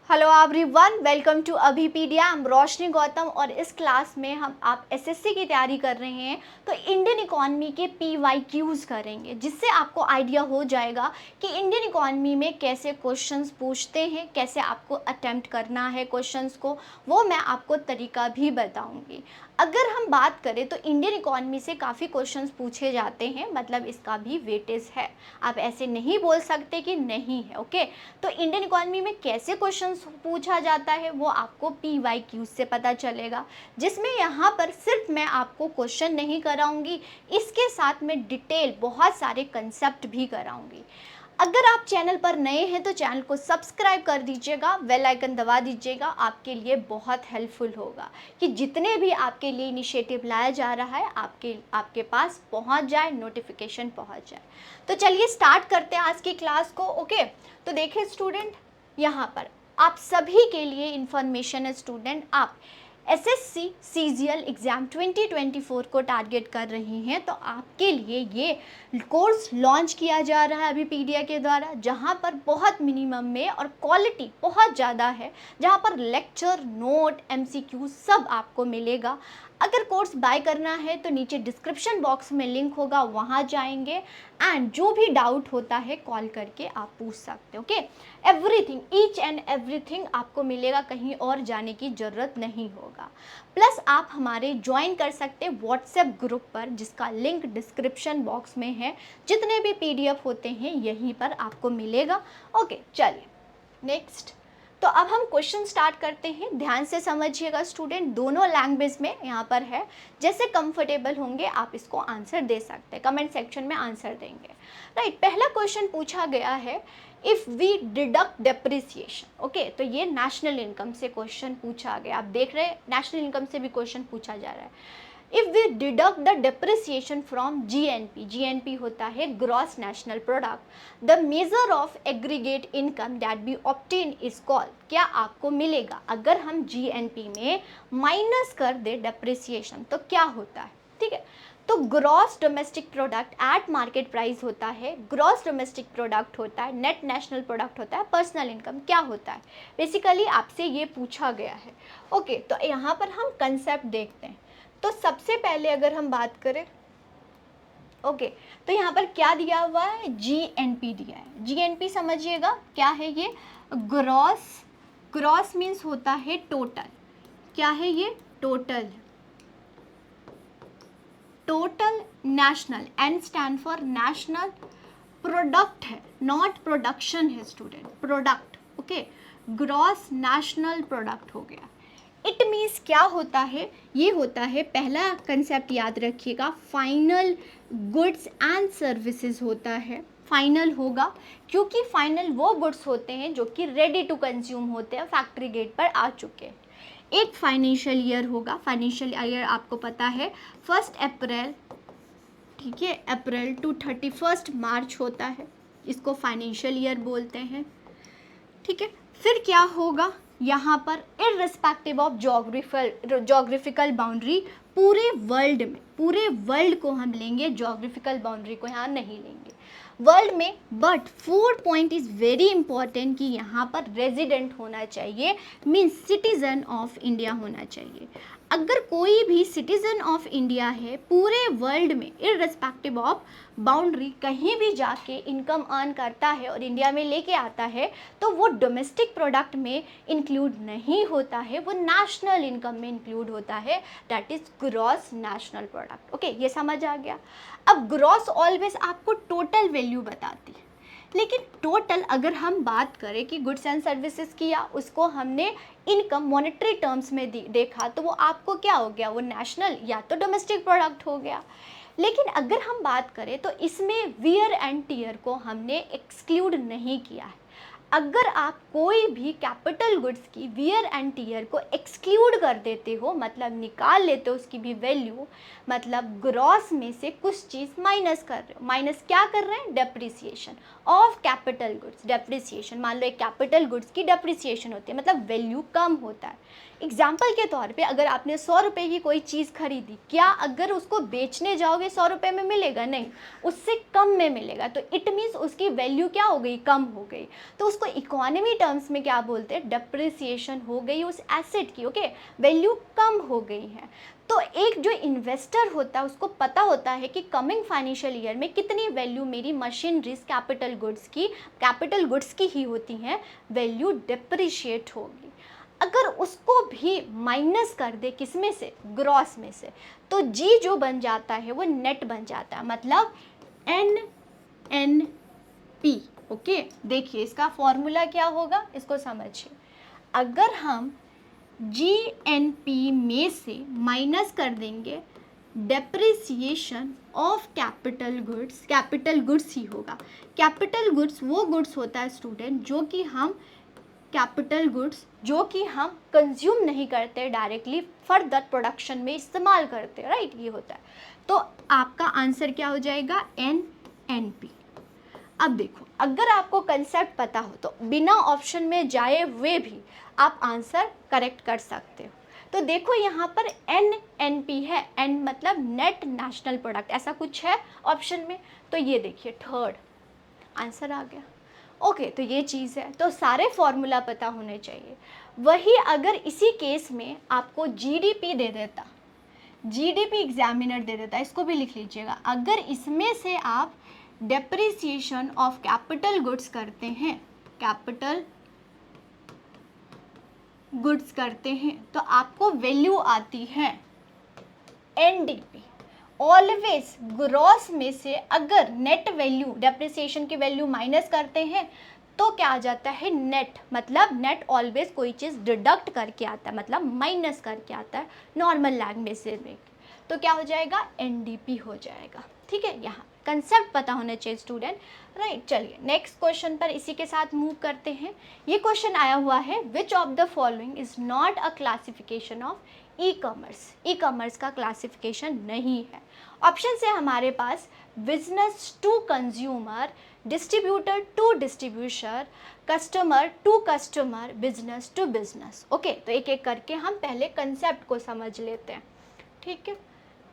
Hello everyone, welcome to Abhipedia. I am Roshni Gautam और इस class में आप एसएससी की तैयारी कर रहे हैं तो इंडियन इकॉनमी के पीवाईक्यूज करेंगे, जिससे आपको आइडिया हो जाएगा कि इंडियन इकॉनमी में कैसे क्वेश्चंस पूछते हैं, कैसे आपको अटेम्प्ट करना है क्वेश्चंस को, वो मैं आपको तरीका भी बताऊंगी। अगर हम बात करें तो इंडियन इकॉनमी से काफ़ी क्वेश्चंस पूछे जाते हैं, मतलब इसका भी वेटेज है। आप ऐसे नहीं बोल सकते कि नहीं है। ओके, तो इंडियन इकॉनमी में कैसे क्वेश्चंस पूछा जाता है वो आपको पीवाईक्यूज से पता चलेगा, जिसमें यहाँ पर सिर्फ मैं आपको क्वेश्चन नहीं कराऊंगी, इसके साथ में डिटेल बहुत सारे कंसेप्ट भी कराऊंगी। अगर आप चैनल पर नए हैं तो चैनल को सब्सक्राइब कर दीजिएगा, बेल आइकन दबा दीजिएगा, आपके लिए बहुत हेल्पफुल होगा कि जितने भी आपके लिए इनिशिएटिव लाया जा रहा है आपके पास पहुंच जाए, नोटिफिकेशन पहुंच जाए। तो चलिए स्टार्ट करते हैं आज की क्लास को। ओके, तो देखिए स्टूडेंट, यहाँ पर आप सभी के लिए इंफॉर्मेशन है। स्टूडेंट, आप एसएससी सीजीएल एग्ज़ाम 2024 को टारगेट कर रही हैं तो आपके लिए ये कोर्स लॉन्च किया जा रहा है अभी पीडिया के द्वारा, जहाँ पर बहुत मिनिमम में और क्वालिटी बहुत ज़्यादा है, जहाँ पर लेक्चर, नोट, एमसीक्यू सब आपको मिलेगा। अगर कोर्स बाय करना है तो नीचे डिस्क्रिप्शन बॉक्स में लिंक होगा, वहाँ जाएंगे एंड जो भी डाउट होता है कॉल करके आप पूछ सकते हो। Okay, everything, each and everything आपको मिलेगा, कहीं और जाने की ज़रूरत नहीं होगा। प्लस आप हमारे ज्वाइन कर सकते हैं व्हाट्सएप ग्रुप पर, जिसका लिंक डिस्क्रिप्शन बॉक्स में है। जितने भी पीडीएफ होते हैं यहीं पर आपको मिलेगा। ओके, चलिए नेक्स्ट। तो अब हम क्वेश्चन स्टार्ट करते हैं। ध्यान से समझिएगा स्टूडेंट, दोनों लैंग्वेज में यहाँ पर है, जैसे कंफर्टेबल होंगे आप इसको आंसर दे सकते हैं, कमेंट सेक्शन में आंसर देंगे। राइट, पहला क्वेश्चन पूछा गया है, if we deduct depreciation. Okay, तो ये नेशनल इनकम से क्वेश्चन पूछा गया। आप देख रहे हैं नेशनल इनकम से भी क्वेश्चन पूछा जा रहा है। If we deduct the depreciation from GNP, GNP होता है gross national product, the measure of aggregate income that be obtain is called. क्या आपको मिलेगा अगर हम जीएनपी में माइनस कर दे डेप्रिसिएशन तो क्या होता है? ठीक है, तो gross domestic product at market price होता है, ग्रॉस डोमेस्टिक प्रोडक्ट होता है, नेट नेशनल प्रोडक्ट होता है, पर्सनल इनकम क्या होता है, बेसिकली आपसे ये पूछा गया है। ओके, तो यहाँ पर हम कंसेप्ट देखते हैं। तो सबसे पहले अगर हम बात करें, ओके, तो यहाँ पर क्या दिया हुआ है, जीएनपी दिया है। जीएनपी समझिएगा क्या है, ये ग्रॉस, ग्रॉस मीन्स होता है टोटल। क्या है ये? Total, total national, N stand for national, product है, नॉट प्रोडक्शन है student, product. Okay, gross national product हो गया। इट मीन्स क्या होता है, ये होता है, पहला कंसेप्ट याद रखिएगा, फाइनल गुड्स एंड सर्विसेज होता है। फाइनल होगा क्योंकि फाइनल वो गुड्स होते हैं जो कि रेडी टू कंज्यूम होते हैं, फैक्ट्री गेट पर आ चुके हैं। एक फाइनेंशियल ईयर होगा, फाइनेंशियल ईयर आपको पता है 1 अप्रैल, ठीक है, अप्रैल टू 31 मार्च होता है, इसको फाइनेंशियल ईयर बोलते हैं। ठीक है, फिर क्या होगा यहाँ पर, इररिस्पेक्टिव ऑफ जोग्राफिकल बाउंड्री, पूरे वर्ल्ड में, पूरे वर्ल्ड को हम लेंगे, जोग्राफिकल बाउंड्री को यहाँ नहीं लेंगे वर्ल्ड में। But 4 point is very important कि यहाँ पर रेजिडेंट होना चाहिए, मीन्स सिटीजन ऑफ इंडिया होना चाहिए। अगर कोई भी सिटीजन ऑफ इंडिया है पूरे वर्ल्ड में, इररिस्पेक्टिव ऑफ बाउंड्री, कहीं भी जाके इनकम अर्न करता है और इंडिया में लेके आता है, तो वो डोमेस्टिक प्रोडक्ट में इंक्लूड नहीं होता है, वो नेशनल इनकम में इंक्लूड होता है, that is gross national product. Okay, ये समझ आ गया। अब ग्रॉस ऑलवेज आपको टोटल वैल्यू बताती है, लेकिन टोटल अगर हम बात करें कि गुड्स एंड सर्विसेज किया, उसको हमने इनकम मॉनेटरी टर्म्स में देखा, तो वो आपको क्या हो गया, वो नेशनल या तो डोमेस्टिक प्रोडक्ट हो गया। लेकिन अगर हम बात करें तो इसमें वियर एंड टीयर को हमने एक्सक्लूड नहीं किया है। अगर आप कोई भी कैपिटल गुड्स की वियर एंड टीयर को एक्सक्लूड कर देते हो, मतलब निकाल लेते हो उसकी भी वैल्यू, मतलब ग्रॉस में से कुछ चीज़ माइनस कर रहे हो, माइनस क्या कर रहे हैं, depreciation of capital goods, depreciation. मान लो एक कैपिटल गुड्स की डेप्रिसिएशन होती है, मतलब वैल्यू कम होता है। एग्जाम्पल के तौर पे अगर आपने 100 रुपये की कोई चीज़ खरीदी, क्या अगर उसको बेचने जाओगे 100 रुपये में मिलेगा? नहीं, उससे कम में मिलेगा। तो इट मीन्स उसकी वैल्यू क्या हो गई, कम हो गई। तो उस उसको इकोनॉमी टर्म्स में क्या बोलते हैं, डेप्रिसिएशन हो गई उस एसेट की, ओके, वैल्यू कम हो गई है। तो एक जो इन्वेस्टर होता है उसको पता होता है कि कमिंग फाइनेंशियल ईयर में कितनी वैल्यू मेरी मशीनरीज कैपिटल गुड्स की ही होती हैं, वैल्यू डिप्रिशिएट होगी। अगर उसको भी माइनस कर दे किस में से, ग्रॉस में से, तो जी जो बन जाता है वो नेट बन जाता है, मतलब NNP, ओके। देखिए इसका फॉर्मूला क्या होगा, इसको समझिए। अगर हम GNP में से माइनस कर देंगे डेप्रिसिएशन ऑफ कैपिटल गुड्स ही होगा। कैपिटल गुड्स वो गुड्स होता है स्टूडेंट जो कि हम कंज्यूम नहीं करते डायरेक्टली, फर्दर प्रोडक्शन में इस्तेमाल करते हैं, राइट, ये होता है। तो आपका आंसर क्या हो जाएगा, NNP। अब देखो, अगर आपको कंसेप्ट पता हो तो बिना ऑप्शन में जाए हुए भी आप आंसर करेक्ट कर सकते हो। तो देखो यहाँ पर NNP है, N मतलब नेट नेशनल प्रोडक्ट, ऐसा कुछ है ऑप्शन में, तो ये देखिए थर्ड आंसर आ गया, ओके। तो ये चीज़ है, तो सारे फॉर्मूला पता होने चाहिए। वही अगर इसी केस में आपको GDP दे देता, GDP एग्जामिनर दे देता, इसको भी लिख लीजिएगा, अगर इसमें से आप डेप्रिसिएशन ऑफ कैपिटल गुड्स करते हैं तो आपको वैल्यू आती है NDP। ऑलवेज ग्रॉस में से अगर नेट वैल्यू डेप्रिसिएशन की वैल्यू माइनस करते हैं तो क्या आ जाता है, नेट, मतलब नेट ऑलवेज कोई चीज़ डिडक्ट करके आता है, मतलब माइनस करके आता है नॉर्मल लैंग्वेज में, तो क्या हो जाएगा, NDP हो जाएगा, ठीक है। यहाँ कंसेप्ट पता होना चाहिए स्टूडेंट, राइट। चलिए नेक्स्ट क्वेश्चन पर इसी के साथ मूव करते हैं। ये क्वेश्चन आया हुआ है, which of the following is not a classification of e-commerce का क्लासिफिकेशन नहीं है। ऑप्शन है हमारे पास business to consumer, distributor to distributor, customer to customer, business to business, okay. तो एक एक करके हम पहले कंसेप्ट को समझ लेते हैं, ठीक है।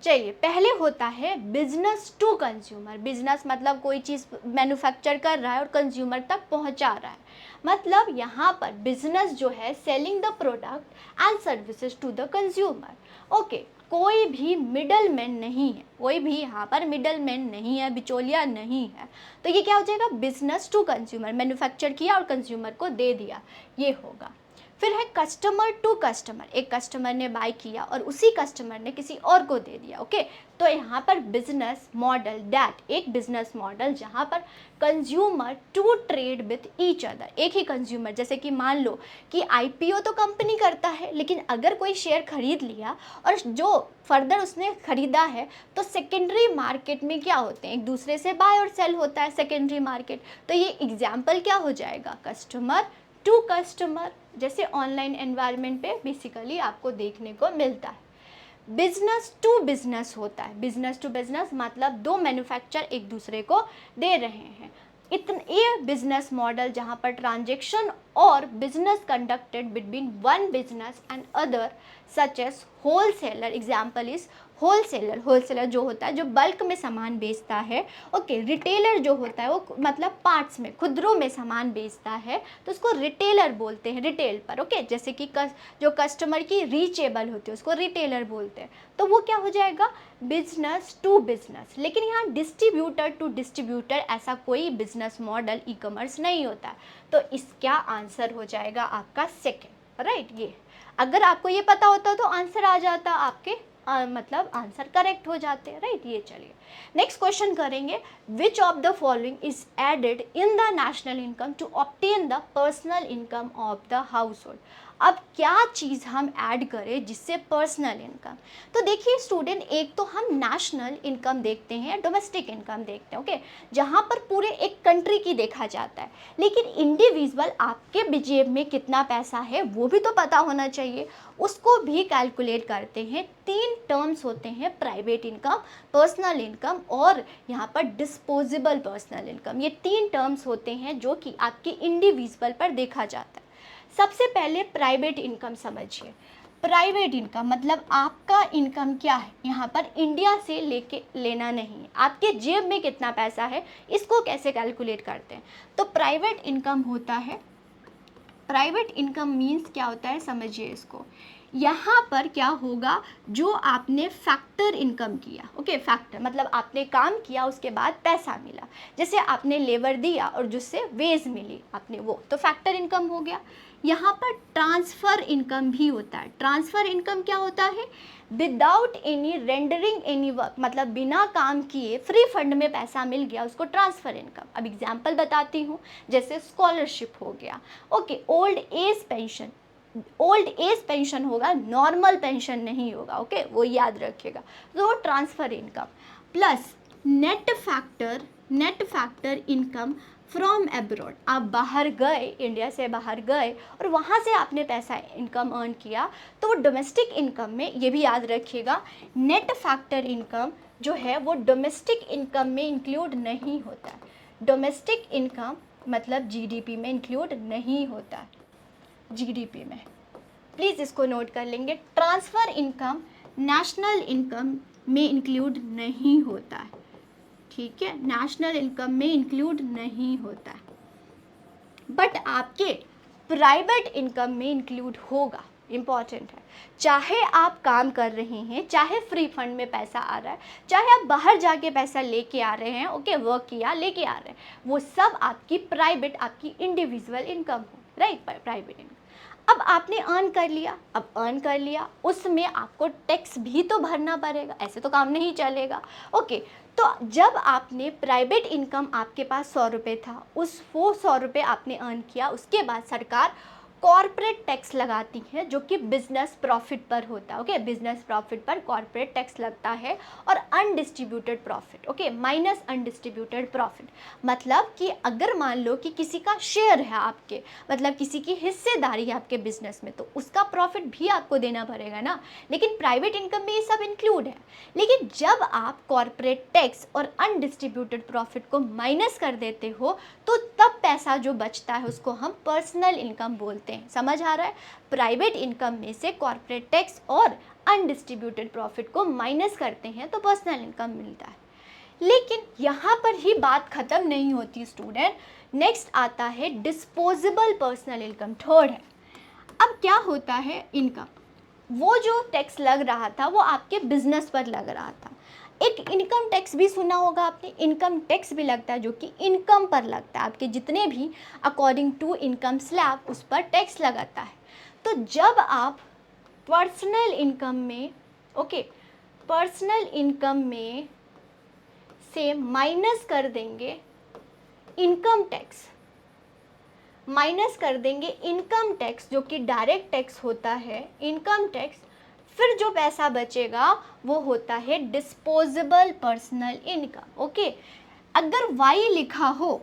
चलिए, पहले होता है बिजनेस टू कंज्यूमर। बिजनेस मतलब कोई चीज़ मैन्युफैक्चर कर रहा है और कंज्यूमर तक पहुंचा रहा है, मतलब यहाँ पर बिजनेस जो है selling the product and services to the consumer, okay. कोई भी मिडल मैन नहीं है, कोई भी यहाँ पर मिडल मैन नहीं है, बिचौलिया नहीं है, तो ये क्या हो जाएगा, बिजनेस टू कंज्यूमर, मैन्युफैक्चर किया और कंज्यूमर को दे दिया, ये होगा। फिर है कस्टमर टू कस्टमर, एक कस्टमर ने बाय किया और उसी कस्टमर ने किसी और को दे दिया, ओके। तो यहाँ पर बिजनेस मॉडल, दैट एक बिजनेस मॉडल जहाँ पर consumer to trade with each other, एक ही कंज्यूमर, जैसे कि मान लो कि IPO तो कंपनी करता है, लेकिन अगर कोई शेयर खरीद लिया और जो फर्दर उसने खरीदा है तो सेकेंडरी मार्केट में क्या होते हैं, एक दूसरे से बाय और सेल होता है सेकेंडरी मार्केट, तो ये एग्जाम्पल क्या हो जाएगा, कस्टमर टू कस्टमर, जैसे ऑनलाइन एनवायरनमेंट पे बेसिकली आपको देखने को मिलता है। बिजनेस टू बिजनेस होता है, बिजनेस टू बिजनेस मतलब दो मैन्युफैक्चर एक दूसरे को दे रहे हैं, ये बिजनेस मॉडल जहाँ पर ट्रांजेक्शन और business conducted between one business and other such as wholesaler, example is wholesaler जो होता है जो बल्क में सामान बेचता है, ओके। रिटेलर जो होता है वो मतलब पार्ट्स में, खुदरों में सामान बेचता है, तो उसको रिटेलर बोलते हैं, रिटेल पर, ओके। जैसे कि जो कस्टमर की रीचेबल होती है उसको रिटेलर बोलते हैं, तो वो क्या हो जाएगा, बिजनेस टू बिजनेस। लेकिन यहाँ डिस्ट्रीब्यूटर टू डिस्ट्रीब्यूटर ऐसा कोई बिजनेस मॉडल ई-कॉमर्स नहीं होता, तो इसका आंसर हो जाएगा आपका सेकेंड, राइट। ये अगर आपको ये पता होता तो आंसर आ जाता आपके, मतलब आंसर करेक्ट हो जाते हैं, राइट। ये चलिए नेक्स्ट क्वेश्चन करेंगे, which of the following is added in the national income to obtain the personal income of the household. अब क्या चीज़ हम ऐड करें जिससे पर्सनल इनकम, तो देखिए स्टूडेंट, एक तो हम नेशनल इनकम देखते हैं, डोमेस्टिक इनकम देखते हैं, ओके, जहाँ पर पूरे एक कंट्री की देखा जाता है, लेकिन इंडिविजुअल आपके जेब में कितना पैसा है वो भी तो पता होना चाहिए, उसको भी कैलकुलेट करते हैं। तीन टर्म्स होते हैं, प्राइवेट इनकम, पर्सनल इनकम और यहाँ पर डिस्पोजेबल पर्सनल इनकम, ये तीन टर्म्स होते हैं जो कि आपके इंडिविजुअल पर देखा जाता है। सबसे पहले प्राइवेट इनकम समझिए। प्राइवेट इनकम मतलब आपका इनकम क्या है, यहाँ पर इंडिया से लेना नहीं है, आपके जेब में कितना पैसा है, इसको कैसे कैलकुलेट करते हैं। तो प्राइवेट इनकम होता है, प्राइवेट इनकम मीन्स क्या होता है समझिए इसको। यहाँ पर क्या होगा, जो आपने फैक्टर इनकम किया, ओके, फैक्टर मतलब आपने काम किया उसके बाद पैसा मिला, जैसे आपने लेबर दिया और जिससे वेज मिली आपने, वो तो फैक्टर इनकम हो गया। यहाँ पर ट्रांसफ़र इनकम भी होता है। ट्रांसफ़र इनकम क्या होता है, without any rendering any work, मतलब बिना काम किए फ्री फंड में पैसा मिल गया, उसको ट्रांसफ़र इनकम। अब एग्जांपल बताती हूँ, जैसे स्कॉलरशिप हो गया, okay, old age pension, old age pension होगा, नॉर्मल पेंशन नहीं होगा, ओके, वो याद रखिएगा। तो transfer income plus net factor income from abroad, आप बाहर गए, इंडिया से बाहर गए और वहाँ से आपने पैसा इनकम अर्न किया, तो वो डोमेस्टिक इनकम में, ये भी याद रखिएगा, नेट फैक्टर इनकम जो है वो डोमेस्टिक इनकम में इंक्लूड नहीं होता है। डोमेस्टिक इनकम मतलब जीडीपी में इंक्लूड नहीं होता है, जीडीपी में, प्लीज़ इसको नोट कर लेंगे। ट्रांसफ़र इनकम नेशनल इनकम में इंक्लूड नहीं होता है, ठीक है, नेशनल इनकम में इंक्लूड नहीं होता है, बट आपके प्राइवेट इनकम में इंक्लूड होगा, इम्पॉर्टेंट है। चाहे आप काम कर रहे हैं, चाहे फ्री फंड में पैसा आ रहा है, चाहे आप बाहर जाके पैसा लेके आ रहे हैं, ओके, वर्क किया लेके आ रहे हैं, वो सब आपकी प्राइवेट, आपकी इंडिविजुअल इनकम हो, राइट, प्राइवेट इनकम। अब आपने अर्न कर लिया, अब अर्न कर लिया, उसमें आपको टैक्स भी तो भरना पड़ेगा, ऐसे तो काम नहीं चलेगा, ओके। तो जब आपने प्राइवेट इनकम, आपके पास 100 रुपये था, वो 100 रुपये आपने अर्न किया, उसके बाद सरकार कॉर्पोरेट टैक्स लगाती है जो कि बिजनेस प्रॉफिट पर होता है, ओके, बिजनेस प्रॉफिट पर कॉर्पोरेट टैक्स लगता है, और undistributed profit, okay, minus undistributed profit, मतलब कि अगर मान लो कि किसी का शेयर है आपके, मतलब किसी की हिस्सेदारी है आपके बिजनेस में, तो उसका प्रॉफिट भी आपको देना पड़ेगा ना, लेकिन प्राइवेट इनकम में ये सब इंक्लूड है। लेकिन जब आप कॉर्पोरेट टैक्स और अनडिस्ट्रीब्यूटेड प्रॉफिट को माइनस कर देते हो, तो तब पैसा जो बचता है उसको हम पर्सनल इनकम बोलते हैं। समझ आ रहा है, प्राइवेट इनकम में से कॉर्पोरेट टैक्स और अनडिस्ट्रीब्यूटेड प्रॉफिट को माइनस करते हैं तो पर्सनल इनकम मिलता है। लेकिन यहाँ पर ही बात ख़त्म नहीं होती स्टूडेंट, नेक्स्ट आता है डिस्पोजेबल पर्सनल इनकम, थर्ड है। अब क्या होता है इनकम, वो जो टैक्स लग रहा था वो आपके बिजनेस पर लग रहा था। एक इनकम टैक्स भी सुना होगा आपने, इनकम टैक्स भी लगता है जो कि इनकम पर लगता है, आपके जितने भी अकॉर्डिंग टू इनकम स्लैब उस पर टैक्स लगाता है। तो जब आप पर्सनल इनकम में, ओके, पर्सनल इनकम में से माइनस कर देंगे इनकम टैक्स, माइनस कर देंगे इनकम टैक्स जो कि डायरेक्ट टैक्स होता है, इनकम टैक्स, फिर जो पैसा बचेगा वो होता है डिस्पोजेबल पर्सनल इनकम, ओके। अगर वाई लिखा हो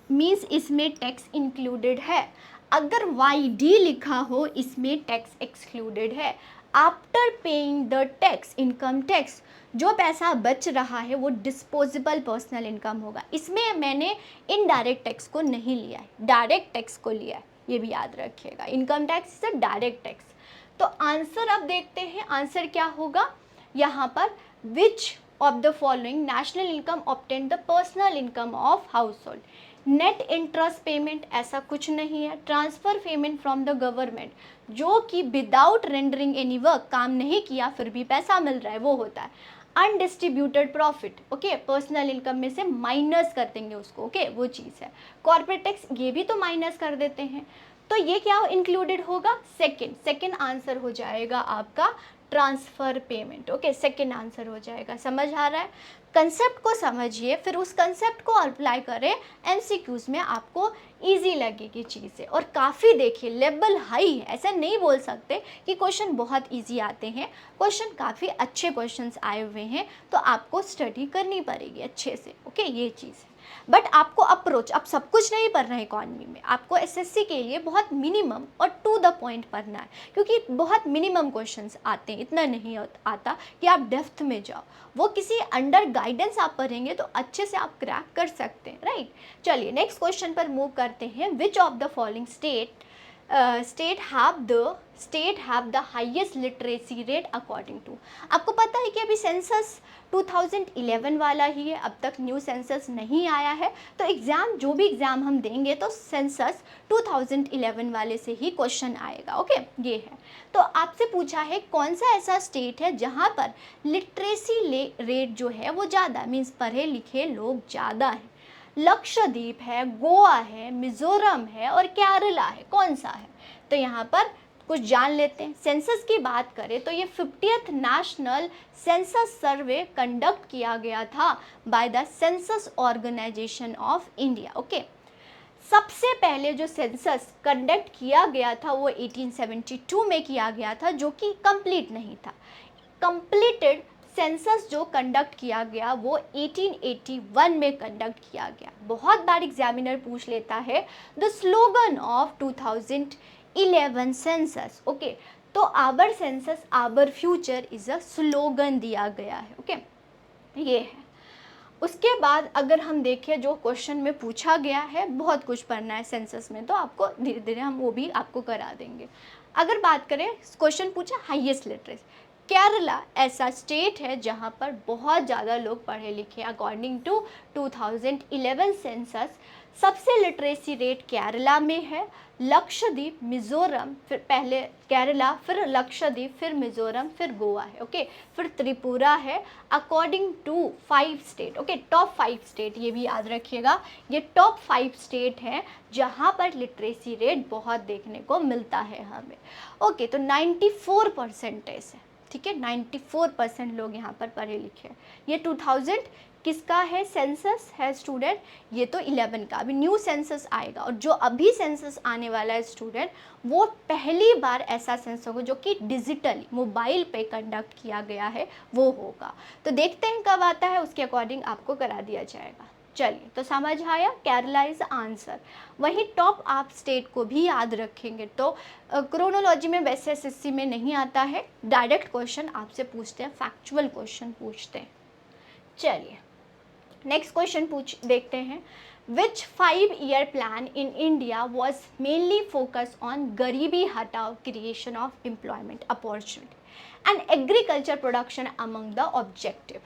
मीन्स इसमें टैक्स इंक्लूडेड है, अगर वाई डी लिखा हो इसमें टैक्स एक्सक्लूडेड है। After paying the tax, income tax, जो पैसा बच रहा है वो डिस्पोजेबल पर्सनल इनकम होगा। इसमें मैंने इनडायरेक्ट टैक्स को नहीं लिया है, डायरेक्ट टैक्स को लिया है, ये भी याद रखिएगा। Income tax is direct tax. तो आंसर अब देखते हैं, आंसर क्या होगा यहाँ पर, विच of the following national income obtain the personal income of house hold. Net interest payment ऐसा कुछ नहीं है, transfer payment from the government जो कि विदाउट रेंडरिंग एनी वर्क, काम नहीं किया फिर भी पैसा मिल रहा है, वो होता है undistributed profit, okay, personal income में से माइनस कर देंगे उसको, ओके, वो चीज़ है। कॉर्पोरेट टैक्स ये भी तो माइनस कर देते हैं, तो ये क्या इंक्लूडेड होगा, सेकंड आंसर हो जाएगा आपका transfer payment, okay, second answer हो जाएगा। समझ आ रहा है, कंसेप्ट को समझिए, फिर उस कंसेप्ट को अप्लाई करें एमसीक्यूज में, आपको इजी लगेगी चीज़ें। और काफ़ी देखिए लेवल हाई है, ऐसा नहीं बोल सकते कि क्वेश्चन बहुत इजी आते हैं, क्वेश्चन काफ़ी अच्छे क्वेश्चंस आए हुए हैं, तो आपको स्टडी करनी पड़ेगी अच्छे से, ओके, ये चीज़ है। बट आपको अप्रोच, अब सब कुछ नहीं पढ़ना है इकॉनमी में, आपको एसएससी के लिए बहुत मिनिमम और टू द पॉइंट पढ़ना है, क्योंकि बहुत मिनिमम क्वेश्चंस आते हैं, इतना नहीं आता कि आप डेप्थ में जाओ। वो किसी अंडर गाइडेंस आप पढ़ेंगे तो अच्छे से आप क्रैक कर सकते हैं, राइट। चलिए नेक्स्ट क्वेश्चन पर मूव करते हैं। Which of the following state state have the highest literacy rate according to. आपको पता है कि अभी सेंसस 2011 वाला ही है, अब तक न्यू सेंसस नहीं आया है, तो एग्ज़ाम जो भी एग्ज़ाम हम देंगे तो सेंसस 2011 वाले से ही क्वेश्चन आएगा। ओके, ये है। तो आपसे पूछा है कौन सा ऐसा स्टेट है जहाँ पर लिटरेसी रेट जो है वो ज़्यादा, मीन्स पढ़े लिखे लोग ज़्यादा हैं। लक्षद्वीप है, गोवा है, मिजोरम है और केरला है, कौन सा है? तो यहाँ पर कुछ जान लेते हैं। सेंसस की बात करें तो ये 50th national census survey conduct किया गया था by the census organisation of India. Okay, सबसे पहले जो सेंसस कंडक्ट किया गया था वो 1872 में किया गया था, जो कि कंप्लीट नहीं था। कंप्लीटेड सेंसस जो कंडक्ट किया गया वो 1881 में कंडक्ट किया गया। बहुत बार एग्जामिनर पूछ लेता है the slogan of 2011 census. Okay, तो our census our future is a slogan दिया गया है। ओके, ये है। उसके बाद अगर हम देखें जो क्वेश्चन में पूछा गया है, बहुत कुछ पढ़ना है सेंसस में, तो आपको धीरे धीरे हम वो भी आपको करा देंगे। अगर बात करें, क्वेश्चन पूछा हाईएस्ट लिटरेसी, केरला ऐसा स्टेट है जहाँ पर बहुत ज़्यादा लोग पढ़े लिखे। अकॉर्डिंग टू 2011 सेंसस सबसे लिटरेसी रेट केरला में है, लक्षद्वीप, मिज़ोरम, फिर पहले केरला, फिर लक्षद्वीप, फिर मिज़ोरम, फिर गोवा है। ओके, फिर त्रिपुरा है। According to 5 state, okay, top 5 state, ये भी याद रखिएगा, ये टॉप 5 स्टेट हैं जहाँ पर लिटरेसी रेट बहुत देखने को मिलता है हमें। ओके, तो 94% है, ठीक है, 94% लोग यहाँ पर पढ़े लिखे हैं। ये 2000 किसका है सेंसस है स्टूडेंट? ये तो 11 का, अभी न्यू सेंसस आएगा, और जो अभी सेंसस आने वाला है स्टूडेंट, वो पहली बार ऐसा सेंसस होगा जो कि डिजिटली मोबाइल पे कंडक्ट किया गया है, वो होगा। तो देखते हैं कब आता है, उसके अकॉर्डिंग आपको करा दिया जाएगा। चलिए, तो समझ आया, केरला इज आंसर। वहीं टॉप आप स्टेट को भी याद रखेंगे तो क्रोनोलॉजी में वैसे एसएससी में नहीं आता है, डायरेक्ट क्वेश्चन आपसे पूछते हैं, फैक्चुअल क्वेश्चन पूछते हैं। चलिए नेक्स्ट क्वेश्चन देखते हैं। विच 5-year plan in India was mainly focus on गरीबी हटाओ, creation of employment opportunity and agriculture production among the objective.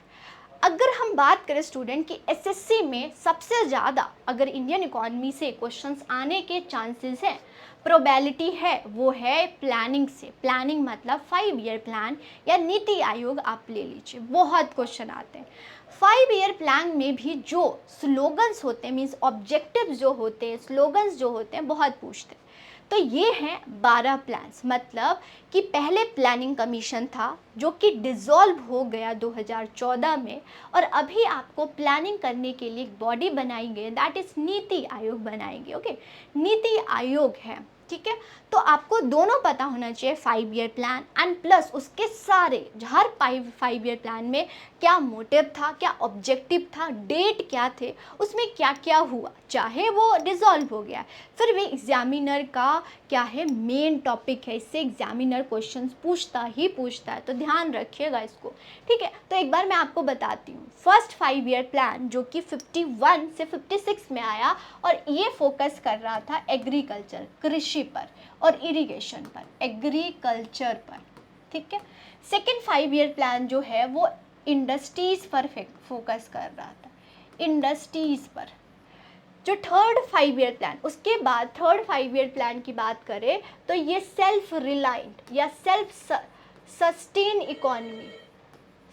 अगर हम बात करें स्टूडेंट की एसएससी में सबसे ज़्यादा अगर इंडियन इकोनॉमी से क्वेश्चंस आने के चांसेस हैं, प्रोबेबिलिटी है, वो है प्लानिंग से। प्लानिंग मतलब 5-year प्लान या नीति आयोग आप ले लीजिए, बहुत क्वेश्चन आते हैं। 5-year प्लान में भी जो स्लोगन्स होते हैं, मीन्स ऑब्जेक्टिव्स जो होते हैं, स्लोगन्स जो होते हैं, बहुत पूछते हैं। तो ये हैं 12 प्लान्स, मतलब कि पहले प्लानिंग कमीशन था जो कि डिसॉल्व हो गया 2014 में, और अभी आपको प्लानिंग करने के लिए एक बॉडी बनाई गई, दैट इज़ नीति आयोग बनाएंगे। ओके, नीति आयोग है, ठीक है। तो आपको दोनों पता होना चाहिए, 5-year प्लान एंड प्लस उसके सारे हर 5-year प्लान में क्या मोटिव था, क्या ऑब्जेक्टिव था, डेट क्या थे, उसमें क्या क्या हुआ, चाहे वो डिसॉल्व हो गया, फिर भी एग्जामिनर का क्या है, मेन टॉपिक है, इससे एग्जामिनर क्वेश्चंस पूछता ही पूछता है, तो ध्यान रखिएगा इसको, ठीक है। तो एक बार मैं आपको बताती हूँ। फर्स्ट 5-year प्लान जो कि 51 से 56 में आया, और ये फोकस कर रहा था एग्रीकल्चर, कृषि पर और इरिगेशन पर, एग्रीकल्चर पर, ठीक है। सेकेंड 5-year प्लान जो है वो इंडस्ट्रीज पर फोकस कर रहा था, इंडस्ट्रीज पर। जो थर्ड 5-year प्लान, उसके बाद थर्ड 5-year प्लान की बात करें तो ये सेल्फ रिलायंट या सेल्फ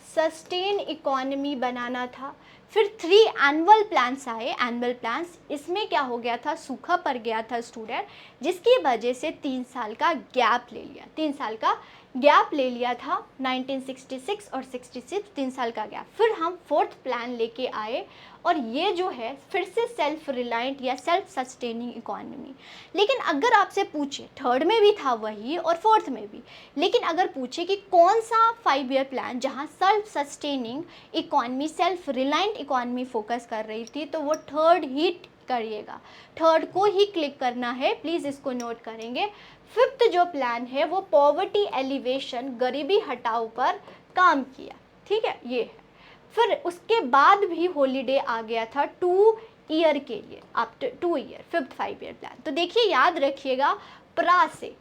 सस्टेन इकोनॉमी बनाना था। फिर 3 एनुअल प्लान्स आए, एनुअल प्लान्स, इसमें क्या हो गया था, सूखा पड़ गया था स्टूडेंट, जिसकी वजह से 3 साल का गैप ले लिया, 3 साल का गैप ले लिया था, 1966 और 66, 3 साल का गैप। फिर हम 4th प्लान लेके आए, और ये जो है फिर से सेल्फ रिलायंट या सेल्फ सस्टेनिंग इकोनॉमी। लेकिन अगर आपसे पूछे, थर्ड में भी था वही और 4th में भी, लेकिन अगर पूछे कि कौन सा 5-year प्लान जहाँ self sustaining economy, self reliant economy focus कर रही थी, तो वो थर्ड ही करिएगा, थर्ड को ही क्लिक करना है, प्लीज़ इसको नोट करेंगे। 5th जो प्लान है वो पॉवर्टी एलिवेशन, गरीबी हटाओ पर काम किया, ठीक है, ये है। फिर उसके बाद भी हॉलीडे आ गया था 2 ईयर के लिए, after 2 year, 5th 5-year plan. तो देखिए, याद रखिएगा, प्रा से।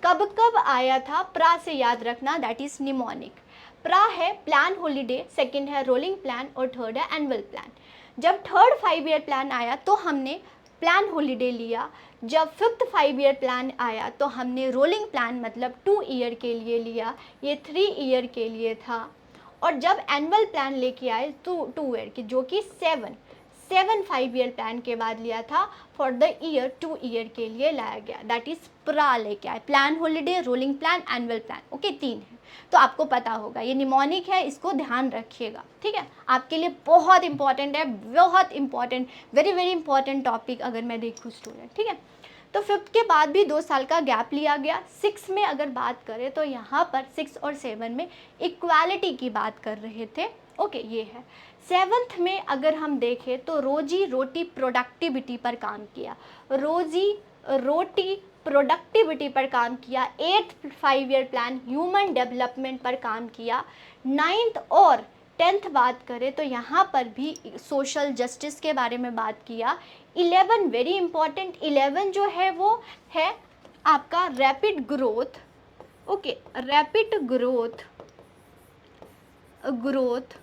कब कब आया था, प्रा से याद रखना, दैट इज निमोनिक। प्रा है प्लान हॉलीडे, सेकंड है रोलिंग प्लान और थर्ड है एनुअल प्लान। जब थर्ड 5 ईयर प्लान आया तो हमने प्लान हॉलीडे लिया, जब फिफ्थ 5 ईयर प्लान आया तो हमने रोलिंग प्लान मतलब 2 ईयर के लिए लिया, ये 3 ईयर के लिए था। और जब एनुअल प्लान लेके आए तो 2 ईयर की, जो कि 7 5 ईयर प्लान के बाद लिया था, फॉर द ईयर 2 ईयर के लिए लाया गया, दैट इज प्रा लेके आए। Plan holiday, rolling plan, annual plan, okay 3 है, तो आपको पता होगा ये निमोनिक है, इसको ध्यान रखिएगा, ठीक है। आपके लिए बहुत इंपॉर्टेंट है, बहुत important, very very important topic अगर मैं देखूँ स्टूडेंट, ठीक है। तो फिफ्थ के बाद भी 2 साल का गैप लिया गया। 6 में अगर बात करें तो यहाँ पर 6 और 7 में इक्वालिटी की बात कर रहे थे, ओके ये है। 7th में अगर हम देखें तो रोजी रोटी प्रोडक्टिविटी पर काम किया, रोजी रोटी प्रोडक्टिविटी पर काम किया। 8th 5 year plan human development पर काम किया। 9th और 10th बात करें तो यहाँ पर भी सोशल जस्टिस के बारे में बात किया। 11 वेरी इंपॉर्टेंट, 11 जो है वो है आपका rapid growth, okay rapid growth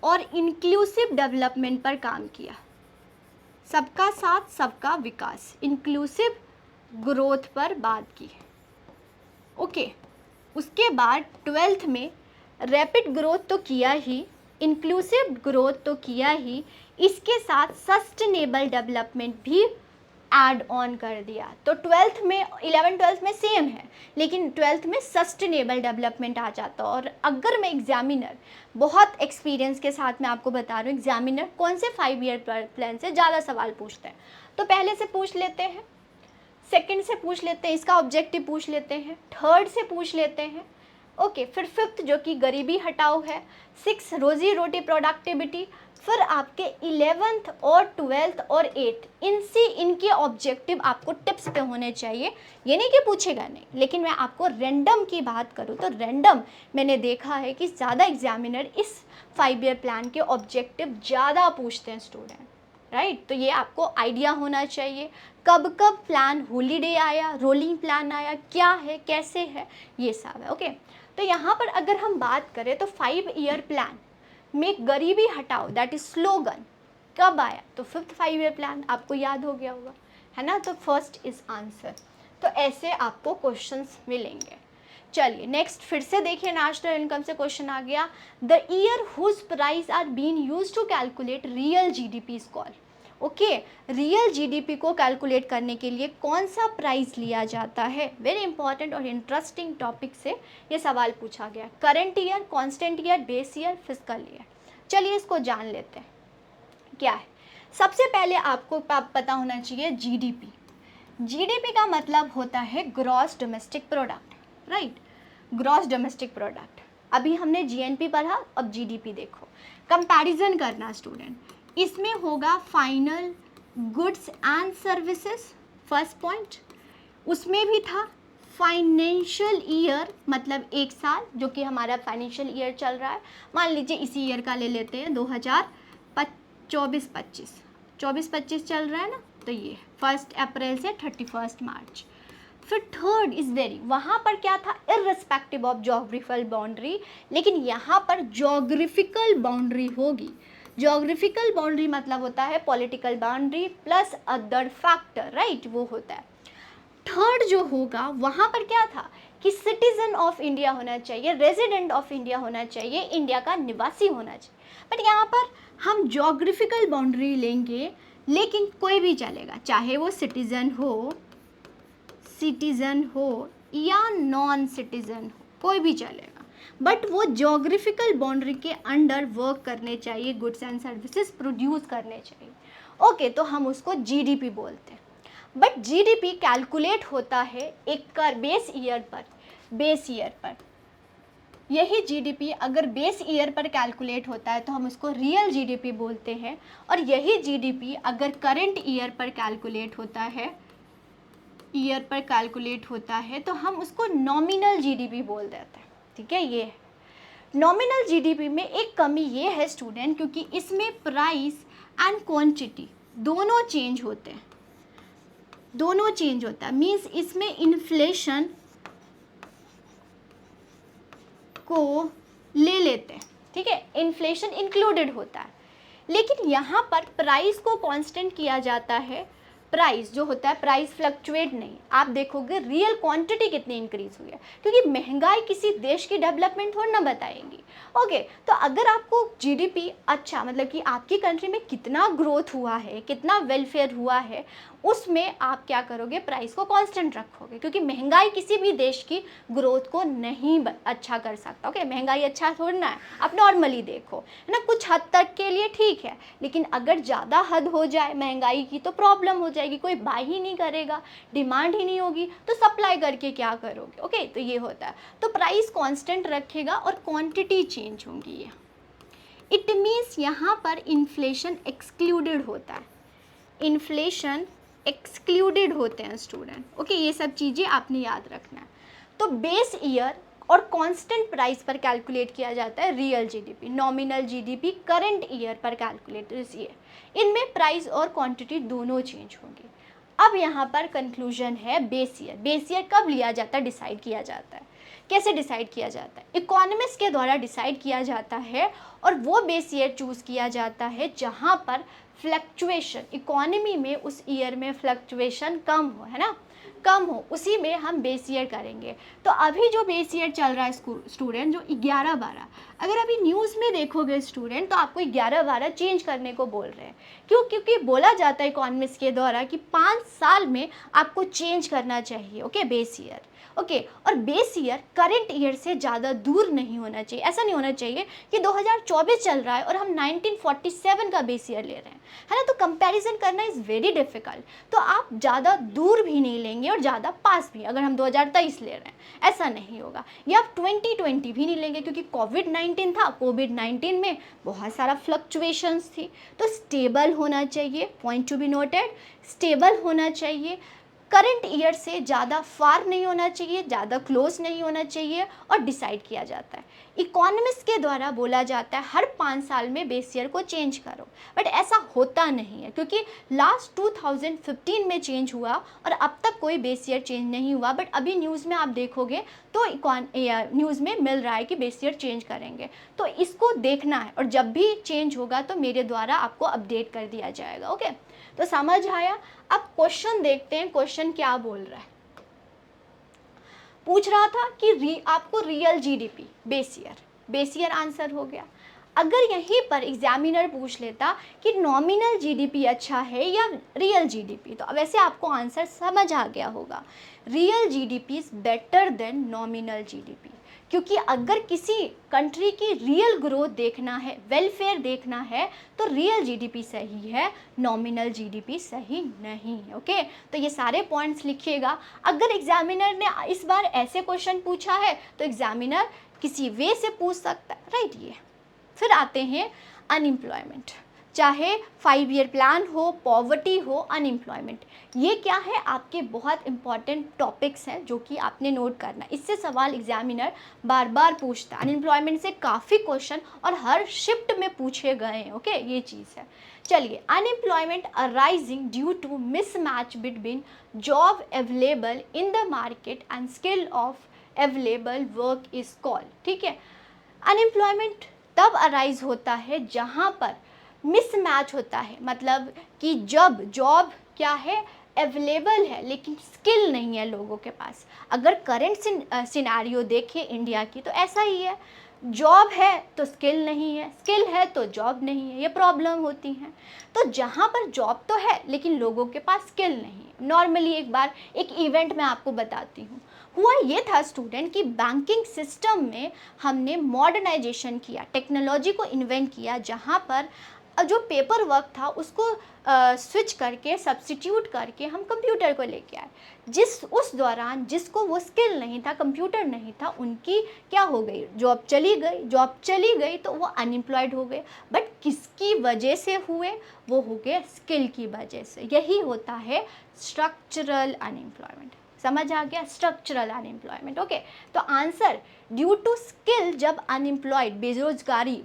और इंक्लूसिव डेवलपमेंट पर काम किया। सबका साथ सबका विकास, इंक्लूसिव ग्रोथ पर बात की, ओके। उसके बाद 12th में रैपिड ग्रोथ तो किया ही, इंक्लूसिव ग्रोथ तो किया ही, इसके साथ सस्टेनेबल डेवलपमेंट भी ऐड ऑन कर दिया। तो 12th में 11 12th में सेम है, लेकिन 12th में सस्टेनेबल डेवलपमेंट आ जाता। और अगर मैं एग्जामिनर, बहुत एक्सपीरियंस के साथ मैं आपको बता रही हूँ, एग्जामिनर कौन से 5 ईयर प्लान से ज़्यादा सवाल पूछते हैं, तो पहले से पूछ लेते हैं, सेकंड से पूछ लेते हैं, इसका ऑब्जेक्टिव पूछ लेते हैं, थर्ड से पूछ लेते हैं, ओके। फिर फिफ्थ जो कि गरीबी हटाओ है, 6 रोजी रोटी प्रोडक्टिविटी, फिर आपके 11th और 12th और 8th इनके ऑब्जेक्टिव आपको टिप्स पे होने चाहिए। ये नहीं कि पूछेगा नहीं, लेकिन मैं आपको रैंडम की बात करूँ तो रैंडम मैंने देखा है कि ज़्यादा एग्जामिनर इस 5 ईयर प्लान के ऑब्जेक्टिव ज़्यादा पूछते हैं स्टूडेंट, राइट। तो ये आपको आइडिया होना चाहिए कब कब प्लान हॉलीडे आया, रोलिंग प्लान आया, क्या है, कैसे है, ये सब है, ओके। तो यहाँ पर अगर हम बात करें तो 5 ईयर प्लान में गरीबी हटाओ, दैट इज स्लोगन, कब आया, तो फिफ्थ 5 ईयर प्लान, आपको याद हो गया होगा, है ना। तो फर्स्ट इज आंसर। तो ऐसे आपको क्वेश्चंस मिलेंगे। चलिए नेक्स्ट फिर से देखिए, नेशनल इनकम से क्वेश्चन आ गया, the year whose price are been use to calculate real GDP is called, okay. Real GDP को कैलकुलेट करने के लिए कौन सा प्राइस लिया जाता है, वेरी इंपॉर्टेंट और इंटरेस्टिंग टॉपिक से ये सवाल पूछा गया। Current year, constant year, base year, fiscal year. चलिए इसको जान लेते हैं क्या है। सबसे पहले आपको पता होना चाहिए जीडीपी। जीडीपी का मतलब होता है gross domestic product, right, gross domestic product. अभी हमने जीएनपी पढ़ा, अब जीडीपी देखो, कंपैरिजन करना स्टूडेंट। इसमें होगा final goods and services, first point. उसमें भी था फाइनेंशियल ईयर, मतलब एक साल जो कि हमारा फाइनेंशियल ईयर चल रहा है, मान लीजिए इसी ईयर का ले लेते हैं 2024-25 चल रहा है ना, तो ये 1 अप्रैल से 31 मार्च। फिर थर्ड इज वेरी, वहाँ पर क्या था, इररिस्पेक्टिव ऑफ जोग्राफिकल बाउंड्री, लेकिन यहाँ पर जोग्राफिकल बाउंड्री होगी। जोग्राफिकल बाउंड्री मतलब होता है political boundary plus other factor, right, वो होता है। थर्ड जो होगा वहाँ पर क्या था कि सिटीजन ऑफ इंडिया होना चाहिए, रेजिडेंट ऑफ इंडिया होना चाहिए, इंडिया का निवासी होना चाहिए। बट यहाँ पर हम जोग्राफिकल बाउंड्री लेंगे, लेकिन कोई भी चलेगा, चाहे वो सिटीजन हो या नॉन सिटीजन हो, कोई भी चलेगा, बट वो जोग्राफिकल बाउंड्री के अंडर वर्क करने चाहिए, गुड्स एंड सर्विसेज प्रोड्यूस करने चाहिए, ओके। तो हम उसको जीडीपी बोलते हैं। बट जीडीपी कैलकुलेट होता है एक बेस ईयर पर। यही जीडीपी अगर बेस ईयर पर कैलकुलेट होता है तो हम उसको रियल जीडीपी बोलते हैं, और यही जीडीपी अगर करंट ईयर पर कैलकुलेट होता है तो हम उसको नॉमिनल जीडीपी बोल देते हैं, ठीक है। ये नॉमिनल जीडीपी में एक कमी ये है स्टूडेंट, क्योंकि इसमें प्राइस एंड क्वांटिटी दोनों चेंज होते हैं। दोनों चेंज होता है, मीन्स इसमें इन्फ्लेशन को ले लेते हैं, ठीक है, इन्फ्लेशन इंक्लूडेड होता है। लेकिन यहाँ पर प्राइस को कांस्टेंट किया जाता है, प्राइस जो होता है प्राइस फ्लक्चुएट नहीं। आप देखोगे रियल क्वांटिटी कितनी इंक्रीज हुई है, क्योंकि महंगाई किसी देश की डेवलपमेंट थोड़ी ना बताएंगी। ओके, तो अगर आपको जीडीपी अच्छा मतलब कि आपकी कंट्री में कितना ग्रोथ हुआ है, कितना वेलफेयर हुआ है, उसमें आप क्या करोगे, प्राइस को कांस्टेंट रखोगे, क्योंकि महंगाई किसी भी देश की ग्रोथ को नहीं अच्छा कर सकता। ओके, महंगाई अच्छा थोड़ी ना है, आप नॉर्मली देखो, है ना, कुछ हद तक के लिए ठीक है, लेकिन अगर ज़्यादा हद हो जाए महंगाई की तो प्रॉब्लम हो जाएगी, कोई बाय ही नहीं करेगा, डिमांड ही नहीं होगी, तो सप्लाई करके क्या करोगे। ओके, तो ये होता है, तो प्राइस कांस्टेंट रखेगा और क्वांटिटी चेंज होंगी। ये इट मीन्स यहाँ पर इन्फ्लेशन एक्सक्लूडेड होता है, इन्फ्लेशन एक्सक्लूडेड होते हैं स्टूडेंट। ओके, ये सब चीज़ें आपने याद रखना है। तो बेस ईयर और कांस्टेंट प्राइस पर कैलकुलेट किया जाता है real GDP, nominal GDP current year पर कैलकुलेट ईयर, इनमें प्राइस और क्वांटिटी दोनों चेंज होंगे। अब यहाँ पर कंक्लूजन है बेस ईयर। बेस ईयर कब लिया जाता है, डिसाइड किया जाता है, कैसे डिसाइड किया जाता है, इकोनॉमिस्ट के द्वारा डिसाइड किया जाता है, और वो बेस ईयर चूज़ किया जाता है जहाँ पर फ्लक्चुएशन इकोनॉमी में उस ईयर में फ्लक्चुएशन कम हो, है ना, कम हो, उसी में हम बेस ईयर करेंगे। तो अभी जो बेस ईयर चल रहा है स्टूडेंट, जो 11-12, अगर अभी न्यूज़ में देखोगे स्टूडेंट तो आपको 11-12 चेंज करने को बोल रहे हैं। क्यों? क्योंकि बोला जाता है इकोनॉमिस्ट के द्वारा कि 5 साल में आपको चेंज करना चाहिए। Okay, base year. ओके, और बेस ईयर करंट ईयर से ज़्यादा दूर नहीं होना चाहिए। ऐसा नहीं होना चाहिए कि 2024 चल रहा है और हम 1947 का बेस ईयर ले रहे हैं, है ना, तो कंपैरिजन करना इज़ वेरी डिफ़िकल्ट। तो आप ज़्यादा दूर भी नहीं लेंगे और ज़्यादा पास भी, अगर हम 2023 ले रहे हैं ऐसा नहीं होगा, या आप 2020 भी नहीं लेंगे, क्योंकि कोविड-19 था, कोविड-19 में बहुत सारा फ्लक्चुएशंस थी। तो स्टेबल होना चाहिए, point to be noted, stable होना चाहिए, करंट ईयर से ज़्यादा फार नहीं होना चाहिए, ज़्यादा क्लोज नहीं होना चाहिए, और डिसाइड किया जाता है इकोनॉमिस्ट के द्वारा। बोला जाता है हर 5 साल में बेस ईयर को चेंज करो, बट ऐसा होता नहीं है, क्योंकि लास्ट 2015 में चेंज हुआ और अब तक कोई बेस ईयर चेंज नहीं हुआ। बट अभी न्यूज़ में आप देखोगे तो न्यूज़ में मिल रहा है कि बेस ईयर चेंज करेंगे, तो इसको देखना है, और जब भी चेंज होगा तो मेरे द्वारा आपको अपडेट कर दिया जाएगा। ओके, तो समझ आया। अब क्वेश्चन देखते हैं, क्वेश्चन क्या बोल रहा है। पूछ रहा था कि आपको real GDP base year answer हो गया। अगर यहीं पर एग्जामिनर पूछ लेता कि नॉमिनल जीडीपी अच्छा है या रियल जीडीपी, तो वैसे आपको आंसर समझ आ गया होगा, real GDP is better than nominal GDP. क्योंकि अगर किसी कंट्री की रियल ग्रोथ देखना है, वेलफेयर देखना है, तो रियल जीडीपी सही है, नॉमिनल जीडीपी सही नहीं है। ओके, तो ये सारे पॉइंट्स लिखिएगा। अगर एग्जामिनर ने इस बार ऐसे क्वेश्चन पूछा है तो एग्जामिनर किसी वे से पूछ सकता है, राइट। ये फिर आते हैं अनएम्प्लॉयमेंट, चाहे 5 ईयर प्लान हो, पॉवर्टी हो, अनएम्प्लॉयमेंट, ये क्या है, आपके बहुत इंपॉर्टेंट टॉपिक्स हैं जो कि आपने नोट करना है। इससे सवाल एग्जामिनर बार बार पूछता है। अनएम्प्लॉयमेंट से काफ़ी क्वेश्चन और हर शिफ्ट में पूछे गए हैं। ओके, ये चीज़ है। चलिए, unemployment arising due to mismatch between job available in the market and skill of available work is called. ठीक है, अनएम्प्लॉयमेंट तब अराइज होता है जहाँ पर मिसमैच होता है, मतलब कि जब जॉब क्या है, अवेलेबल है, लेकिन स्किल नहीं है लोगों के पास। अगर करंट सिनेरियो देखें इंडिया की तो ऐसा ही है, जॉब है तो स्किल नहीं है, स्किल है तो जॉब नहीं है, ये प्रॉब्लम होती हैं। तो जहाँ पर जॉब तो है लेकिन लोगों के पास स्किल नहीं है। नॉर्मली एक इवेंट मैं आपको बताती हूँ। हुआ ये था स्टूडेंट कि बैंकिंग सिस्टम में हमने मॉडर्नाइजेशन किया, टेक्नोलॉजी को इन्वेंट किया, जहाँ पर जो पेपर वर्क था उसको स्विच करके, सब्स्टिट्यूट करके हम कंप्यूटर को लेके आए। उस दौरान जिसको वो स्किल नहीं था, कंप्यूटर नहीं था, उनकी क्या हो गई, जॉब चली गई तो वो अनएम्प्लॉयड हो गए। बट किसकी वजह से हुए, वो हो गए स्किल की वजह से। यही होता है स्ट्रक्चरल अनएम्प्लॉयमेंट। समझ आ गया, स्ट्रक्चरल अनएम्प्लॉयमेंट। ओके, तो आंसर ड्यू टू स्किल, जब अनएम्प्लॉयड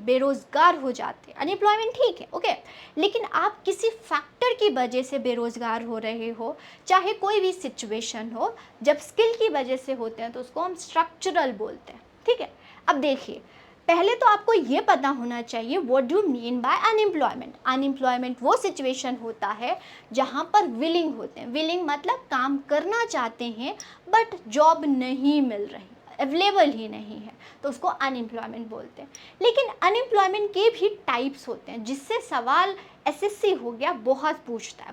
बेरोजगार हो जाते हैं। अनएम्प्लॉयमेंट ठीक है, ओके, लेकिन आप किसी फैक्टर की वजह से बेरोजगार हो रहे हो, चाहे कोई भी सिचुएशन हो, जब स्किल की वजह से होते हैं तो उसको हम स्ट्रक्चरल बोलते हैं। ठीक है, अब देखिए, पहले तो आपको ये पता होना चाहिए what do mean by unemployment. Unemployment वो सिचुएशन होता है जहाँ पर विलिंग होते हैं, विलिंग मतलब काम करना चाहते हैं बट जॉब नहीं मिल रही, अवेलेबल ही नहीं है, तो उसको अनएम्प्लॉयमेंट बोलते हैं। लेकिन अनएम्प्लॉयमेंट के भी टाइप्स होते हैं, जिससे सवाल एसएससी हो गया बहुत पूछता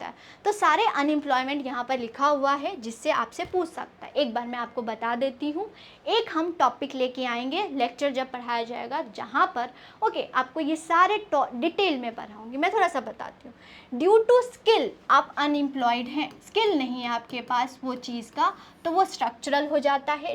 है। तो सारे अनएम्प्लॉयमेंट यहाँ पर लिखा हुआ है जिससे आपसे पूछ सकता है। एक बार मैं आपको बता देती हूँ, एक हम टॉपिक लेके आएंगे लेक्चर जब पढ़ाया जाएगा, जहाँ पर ओके आपको ये सारे डिटेल में पढ़ाऊँगी। मैं थोड़ा सा बताती हूँ। ड्यू टू स्किल, आप अनएम्प्लॉयड हैं, स्किल नहीं है आपके पास वो चीज़ का, तो वो स्ट्रक्चरल हो जाता है।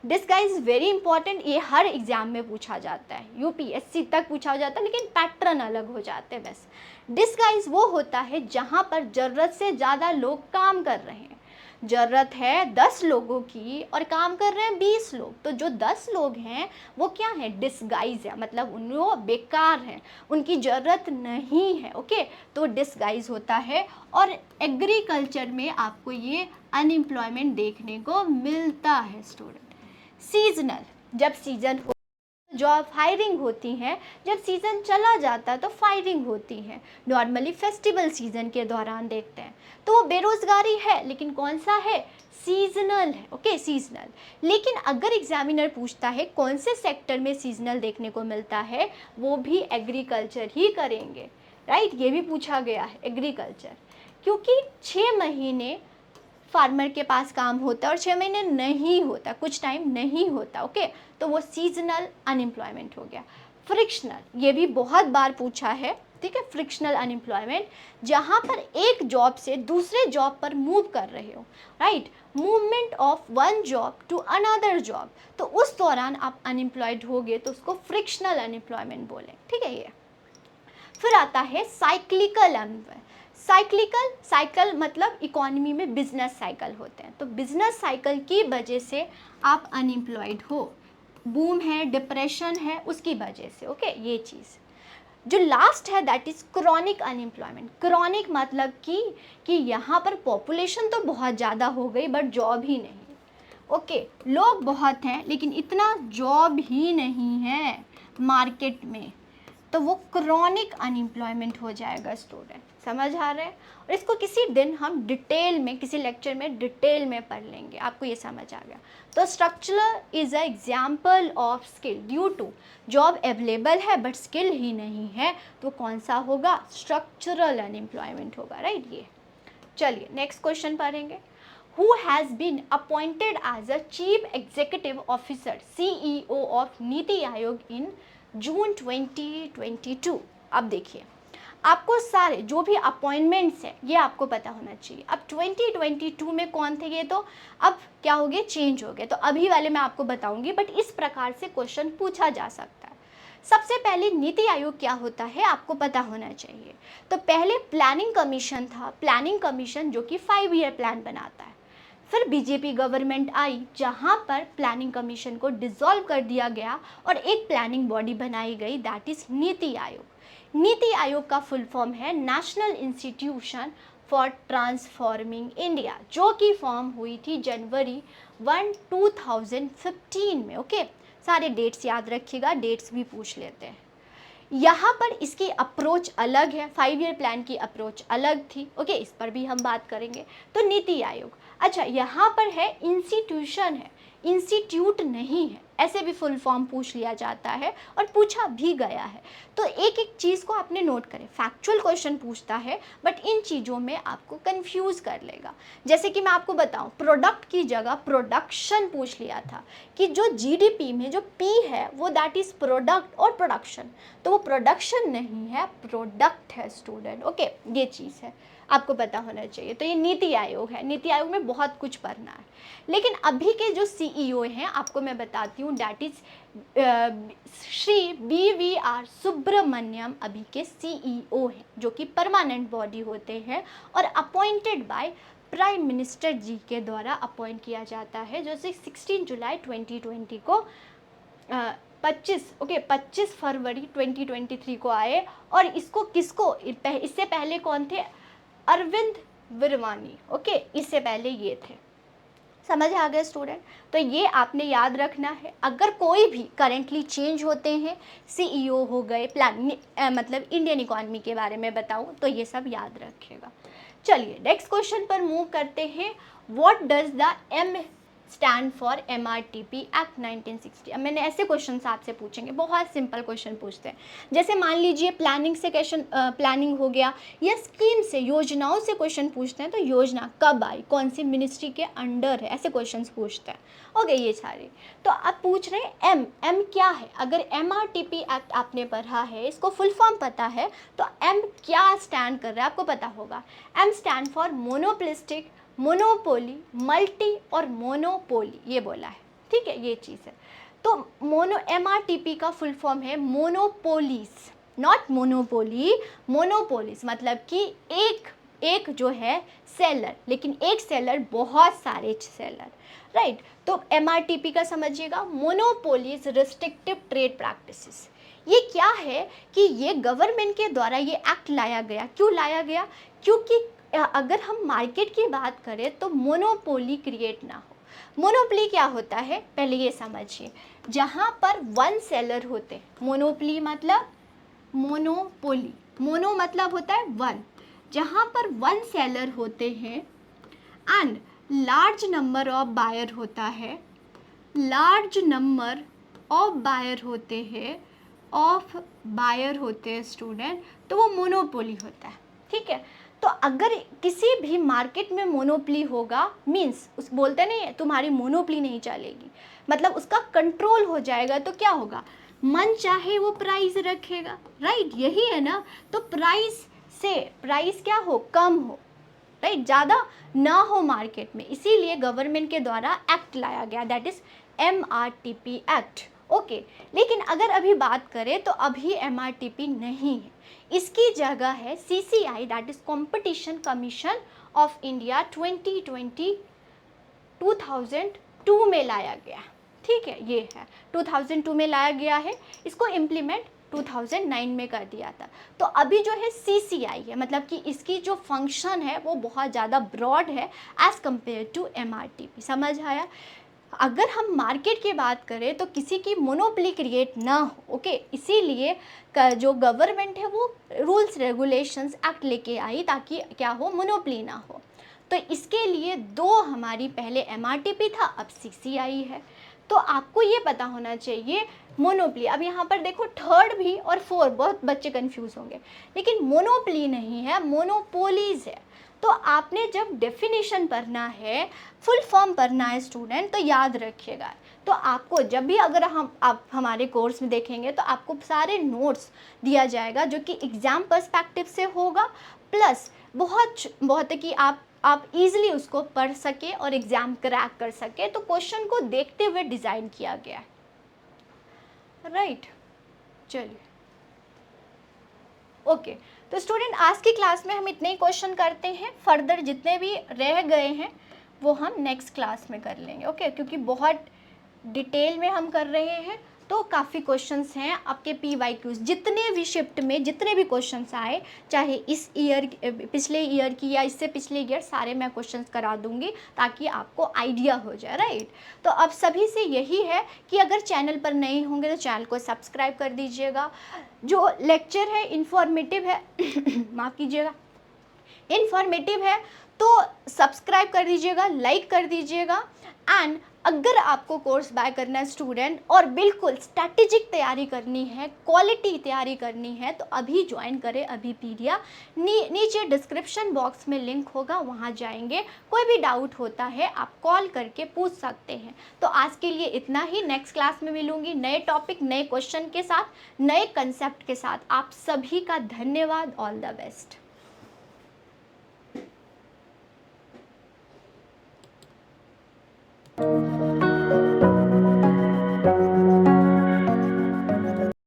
डिस्गाइज वेरी इंपॉर्टेंट, ये हर एग्जाम में पूछा जाता है, यूपीएससी तक पूछा जाता है, लेकिन पैटर्न अलग हो जाते हैं बस। डिस्गाइज वो होता है जहाँ पर ज़रूरत से ज़्यादा लोग काम कर रहे हैं, ज़रूरत है 10 लोगों की और काम कर रहे हैं 20 लोग, तो जो 10 लोग हैं वो क्या है, डिस्गाइज है, मतलब वो बेकार हैं, उनकी ज़रूरत नहीं है। ओके, तो डिस्गाइज होता है। और एग्रीकल्चर में आपको ये अनएम्प्लॉयमेंट देखने को मिलता है स्टूडेंट। सीजनल, जब सीजन हो जॉब फायरिंग होती है, जब सीज़न चला जाता है तो फायरिंग होती है। नॉर्मली फेस्टिवल सीज़न के दौरान देखते हैं, तो वो बेरोज़गारी है, लेकिन कौन सा है, सीजनल है। Okay, seasonal. लेकिन अगर एग्जामिनर पूछता है कौन से सेक्टर में सीजनल देखने को मिलता है, वो भी एग्रीकल्चर ही करेंगे, राइट, ये भी पूछा गया है एग्रीकल्चर, क्योंकि 6 महीने फार्मर के पास काम होता है और 6 महीने नहीं होता, कुछ टाइम नहीं होता। ओके, तो वो सीजनल अनएम्प्लॉयमेंट हो गया। फ्रिक्शनल, ये भी बहुत बार पूछा है, ठीक है, फ्रिक्शनल अनएम्प्लॉयमेंट, जहाँ पर एक जॉब से दूसरे जॉब पर मूव कर रहे हो, right, movement of one job to another job, तो उस दौरान आप अनएम्प्लॉयड होगे तो उसको फ्रिक्शनल अनएम्प्लॉयमेंट बोलें। ठीक है, ये फिर आता है साइक्लिकल अनएम्प्लॉयमेंट। साइकिल मतलब इकोनॉमी में बिजनेस साइकिल होते हैं, तो बिजनेस साइकिल की वजह से आप अनएम्प्लॉयड हो, बूम है, डिप्रेशन है, उसकी वजह से। ओके, ये चीज़ जो लास्ट है that is chronic unemployment. Chronic मतलब कि यहाँ पर पॉपुलेशन तो बहुत ज़्यादा हो गई बट जॉब ही नहीं। ओके, लोग बहुत हैं लेकिन इतना जॉब ही नहीं है मार्केट में, तो वो क्रॉनिक अनएम्प्लॉयमेंट हो जाएगा स्टूडेंट। समझ आ रहा है, और इसको किसी दिन हम डिटेल में किसी लेक्चर में डिटेल में पढ़ लेंगे, आपको ये समझ आ गया। तो structural is a example of skill, due to job available है बट स्किल ही नहीं है, तो कौन सा होगा, स्ट्रक्चरल अनएम्प्लॉयमेंट होगा, राइट। ये चलिए नेक्स्ट क्वेश्चन पढ़ेंगे। Who has been appointed as a Chief Executive Officer CEO of NITI Aayog in जून 2022। अब देखिए, आपको सारे जो भी अपॉइंटमेंट्स हैं ये आपको पता होना चाहिए। अब 2022 में कौन थे ये, तो अब क्या हो गए, चेंज हो गए, तो अभी वाले मैं आपको बताऊंगी, बट इस प्रकार से क्वेश्चन पूछा जा सकता है। सबसे पहले नीति आयोग क्या होता है आपको पता होना चाहिए। तो पहले प्लानिंग कमीशन था, प्लानिंग कमीशन जो कि 5 ईयर प्लान बनाता है। फिर बीजेपी गवर्नमेंट आई जहां पर प्लानिंग कमीशन को डिसॉल्व कर दिया गया और एक प्लानिंग बॉडी बनाई गई, दैट इज नीति आयोग। नीति आयोग का फुल फॉर्म है national institution for transforming India, जो कि फॉर्म हुई थी जनवरी 1, 2015 में। ओके, सारे डेट्स याद रखिएगा, डेट्स भी पूछ लेते हैं। यहाँ पर इसकी अप्रोच अलग है, 5 ईयर प्लान की अप्रोच अलग थी। ओके, इस पर भी हम बात करेंगे। तो नीति आयोग, अच्छा यहाँ पर है इंस्टीट्यूशन है, इंस्टीट्यूट नहीं है, ऐसे भी फुल फॉर्म पूछ लिया जाता है और पूछा भी गया है। तो एक एक चीज़ को आपने नोट करें, फैक्चुअल क्वेश्चन पूछता है बट इन चीज़ों में आपको कंफ्यूज कर लेगा। जैसे कि मैं आपको बताऊं, प्रोडक्ट की जगह प्रोडक्शन पूछ लिया था, कि जो जीडीपी में जो पी है वो दैट इज़ प्रोडक्ट और प्रोडक्शन, तो वो प्रोडक्शन नहीं है, प्रोडक्ट है स्टूडेंट। ओके, ये चीज़ है, आपको पता होना चाहिए। तो ये नीति आयोग है, नीति आयोग में बहुत कुछ पढ़ना है। लेकिन अभी के जो सीईओ हैं आपको मैं बताती हूँ, that is Shri BVR Subrahmanyam अभी के सीईओ हैं, जो कि परमानेंट बॉडी होते हैं और अपॉइंटेड बाय प्राइम मिनिस्टर जी के द्वारा अपॉइंट किया जाता है, जो 16 जुलाई 2020 को 25 फरवरी 2023 को आए। और इसको इससे पहले कौन थे? अरविंद विरवानी। ओके, इससे पहले ये थे। समझ आ गया स्टूडेंट? तो ये आपने याद रखना है। अगर कोई भी करेंटली चेंज होते हैं, CEO हो गए, मतलब इंडियन इकोनॉमी के बारे में बताऊं तो ये सब याद रखिएगा। चलिए नेक्स्ट क्वेश्चन पर मूव करते हैं। What does the M stand for MRTP act 1960? अब मैंने ऐसे क्वेश्चन आपसे पूछेंगे, बहुत सिंपल क्वेश्चन पूछते हैं। जैसे मान लीजिए प्लानिंग से क्वेश्चन, प्लानिंग हो गया, या स्कीम से, योजनाओं से क्वेश्चन पूछते हैं, तो योजना कब आई, कौन सी मिनिस्ट्री के अंडर है, ऐसे क्वेश्चन पूछते हैं। ओके, ये सारे। तो अब पूछ रहे हैं M क्या है? अगर MRTP एक्ट आपने पढ़ा है, इसको फुल फॉर्म पता है, तो M क्या स्टैंड कर रहा है आपको पता होगा। M stand for monopolistic, monopoly, multi और मोनोपोली, ये बोला है। ठीक है, ये चीज़ है। तो MRTP का फुल फॉर्म है मोनोपोलीस, नॉट मोनोपोली, मोनोपोलीस। मतलब कि एक जो है सेलर, लेकिन एक सेलर बहुत सारे सेलर, राइट। तो MRTP का समझिएगा, मोनोपोलीज रिस्ट्रिक्टिव ट्रेड प्रैक्टिसेस। ये क्या है कि ये गवर्नमेंट के द्वारा ये एक्ट लाया गया। क्यों लाया गया? क्योंकि अगर हम मार्केट की बात करें तो मोनोपोली क्रिएट ना हो। मोनोपोली क्या होता है पहले ये समझिए। जहाँ पर वन सेलर होते हैं, मोनोपोली मतलब मोनोपोली, मोनो मतलब होता है वन, जहाँ पर वन सेलर होते हैं and large number of buyer होता है, लार्ज नंबर ऑफ बायर होते हैं स्टूडेंट, तो वो मोनोपोली होता है। ठीक है, तो अगर किसी भी मार्केट में मोनोपोली होगा, मीन्स उस बोलते नहीं है तुम्हारी मोनोपोली नहीं चलेगी, मतलब उसका कंट्रोल हो जाएगा, तो क्या होगा? मन चाहे वो प्राइस रखेगा, राइट, यही है ना। तो प्राइस क्या हो? कम हो, राइट, ज़्यादा ना हो मार्केट में। इसीलिए गवर्नमेंट के द्वारा एक्ट लाया गया, that is MRTP act. Okay, लेकिन अगर अभी बात करें तो अभी MRTP नहीं है, इसकी जगह है CCI, that is competition commission of India 2002 में लाया गया। ठीक है, ये है 2002 में लाया गया है, इसको इम्प्लीमेंट 2009 में कर दिया था। तो अभी जो है CCI है, मतलब कि इसकी जो फंक्शन है वो बहुत ज़्यादा ब्रॉड है एज़ कम्पेयर टू MRTP। समझ आया? अगर हम मार्केट की बात करें तो किसी की मोनोपोली क्रिएट ना हो। ओके, इसीलिए जो गवर्नमेंट है वो रूल्स रेगुलेशंस एक्ट लेके आई ताकि क्या हो? मोनोपोली ना हो। तो इसके लिए दो हमारी पहले MRTP था, अब CCI है। तो आपको ये पता होना चाहिए मोनोपोली। अब यहाँ पर देखो थर्ड भी और फोर्थ, बहुत बच्चे कंफ्यूज होंगे, लेकिन मोनोपोली नहीं है, मोनोपोलीज है। तो आपने जब डेफिनेशन पढ़ना है, फुल फॉर्म पढ़ना है स्टूडेंट, तो याद रखिएगा। तो आपको जब भी अगर आप हमारे कोर्स में देखेंगे तो आपको सारे नोट्स दिया जाएगा जो कि एग्ज़ाम पर्सपेक्टिव से होगा, प्लस बहुत है कि आप इजीली उसको पढ़ सके और एग्ज़ाम क्रैक कर सके। तो क्वेश्चन को देखते हुए डिज़ाइन किया गया है, राइट। चलिए, ओके। तो स्टूडेंट आज की क्लास में हम इतने ही क्वेश्चन करते हैं, फर्दर जितने भी रह गए हैं वो हम नेक्स्ट क्लास में कर लेंगे। ओके, क्योंकि बहुत डिटेल में हम कर रहे हैं तो काफ़ी क्वेश्चंस हैं आपके PYQs। जितने भी शिफ्ट में जितने भी क्वेश्चंस आए, चाहे इस ईयर, पिछले ईयर की या इससे पिछले ईयर, सारे मैं क्वेश्चंस करा दूंगी ताकि आपको आइडिया हो जाए, राइट। तो अब सभी से यही है कि अगर चैनल पर नए होंगे तो चैनल को सब्सक्राइब कर दीजिएगा। जो लेक्चर है इन्फॉर्मेटिव है माफ़ कीजिएगा, इन्फॉर्मेटिव है तो सब्सक्राइब कर दीजिएगा, लाइक कर दीजिएगा। एंड अगर आपको कोर्स बाय करना है स्टूडेंट और बिल्कुल स्ट्रैटेजिक तैयारी करनी है, क्वालिटी तैयारी करनी है, तो अभी ज्वाइन करें अभीपीडिया। नीचे डिस्क्रिप्शन बॉक्स में लिंक होगा, वहाँ जाएंगे। कोई भी डाउट होता है आप कॉल करके पूछ सकते हैं। तो आज के लिए इतना ही, नेक्स्ट क्लास में मिलूंगी नए टॉपिक, नए क्वेश्चन के साथ, नए कंसेप्ट के साथ। आप सभी का धन्यवाद, ऑल द बेस्ट।